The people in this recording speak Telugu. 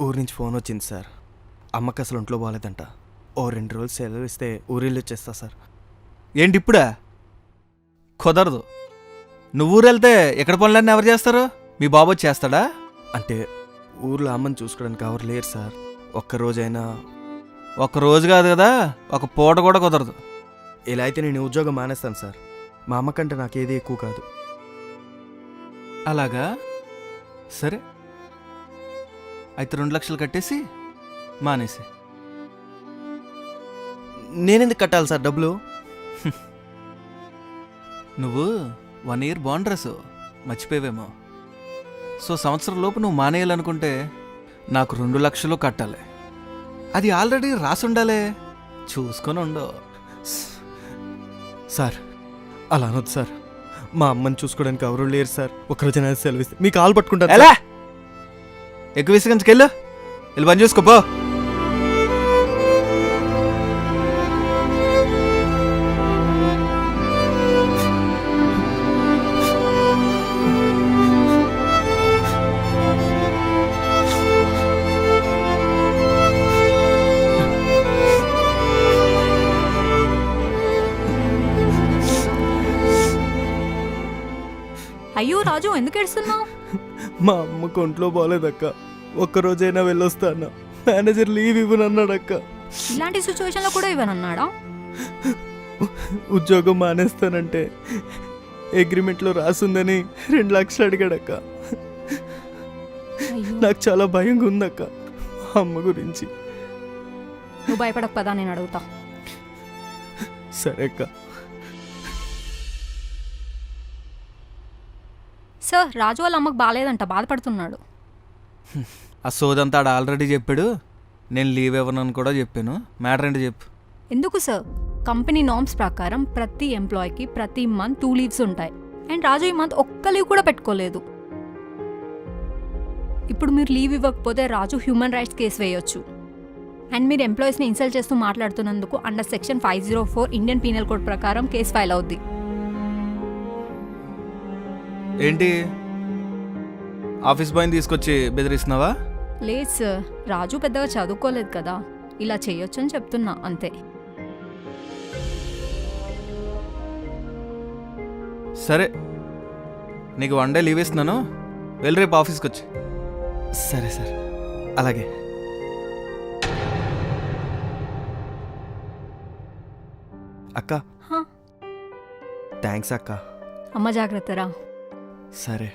ఊరి నుంచి ఫోన్ వచ్చింది సార్. అమ్మకి అసలు ఒంట్లో బాగాలేదంట. ఓ 2 రోజులు సెలవు ఇస్తే ఊరిల్లు వచ్చేస్తా సార్. ఏంటి ఇప్పుడా? కుదరదు. నువ్వు ఊరు వెళ్తే ఎక్కడ పనులన్నీ ఎవరు చేస్తారు? మీ బాబు చేస్తాడా? అంటే ఊర్లో అమ్మని చూసుకోవడానికి ఎవరు లేరు సార్. ఒక్కరోజైనా. ఒక్క రోజు కాదు కదా, ఒక పూట కూడా కుదరదు. ఇలా అయితే నేను ఉద్యోగం మానేస్తాను సార్. మా అమ్మ కంటే నాకేది ఎక్కువ కాదు. అలాగా? సరే, అయితే 2 లక్షలు కట్టేసి మానేసి. నేనెందుకు కట్టాలి సార్ డబ్బులు? నువ్వు 1 ఇయర్ బోనస్ మర్చిపోయావేమో. సో సంవత్సరం లోపు నువ్వు మానేయాలనుకుంటే నాకు 2 లక్షలు కట్టాలి. అది ఆల్రెడీ రాసి ఉండాలే, చూసుకొని ఉండవు. సార్ అలా అనొద్దు సార్. మా అమ్మని చూసుకోవడానికి ఎవరు లేరు సార్. ఒక్కరోజైనా సెలవు ఇస్తే మీ కాలు పట్టుకుంటాను. ఎలా ఎక్కువ విసిగించుకెళ్ళు, వెళ్ళి పని చూసుకోపో. అయ్యో రాజు, ఎందుకు ఏడుస్తున్నావు? మా అమ్మకు ఒంట్లో బాగాలేదక్క. ఒక్కరోజైనా వెళ్ళొస్తా అన్న. మేనేజర్ లీవ్ ఇవ్వనన్నాడక్క. ఇలాంటి సిచ్యువేషన్లో కూడా ఇవ్వనన్నాడా? ఉద్యోగం మానేస్తానంటే అగ్రిమెంట్లో రాసుందని 2 లక్షలు అడిగాడక్క. నాకు చాలా భయంగా ఉందక్క అమ్మ గురించి. నువ్వు భయపడక పదా, నేను అడుగుతా. సరే అక్క. సార్, రాజు వాళ్ళ అమ్మకు బాగాలేదంట, బాధపడుతున్నాడు. ఆ సోదంతా ఆడ ఆల్రెడీ చెప్పాడు. నేను లీవ్ ఇవ్వనని కూడా చెప్పాను. మ్యాటర్ ఏంటి చెప్పు. ఎందుకు సార్? కంపెనీ నార్మ్స్ ప్రకారం ప్రతి ఎంప్లాయీకి ప్రతి మంత్ 2 లీవ్స్ ఉంటాయి. అండ్ రాజు ఈ మంత్ ఒక్క లీవ్ కూడా పెట్టుకోలేదు. ఇప్పుడు మీరు లీవ్ ఇవ్వకపోతే రాజు హ్యూమన్ రైట్స్ కేసు వేయొచ్చు. అండ్ మీరు ఎంప్లాయీస్ని ఇన్సల్ట్ చేస్తూ మాట్లాడుతున్నందుకు under section 504 Indian penal code ప్రకారం కేసు ఫైల్ అవుద్ది. ఏంటి, ఆఫీస్ బాయ్ని తీసుకొచ్చి బెదిరిస్తున్నావా? లేదు సార్, రాజు పెద్దగా చదువుకోలేదు కదా, ఇలా చేయొచ్చు అని చెప్తున్నా అంతే. సరే, నీకు 1 డే లీవ్ ఇస్తున్నాను. వెళ్ళి రేపు ఆఫీస్కి వచ్చి. సరే సార్, అలాగే. అక్క, థ్యాంక్స్ అక్క. అమ్మ జాగ్రత్తరా. సరే.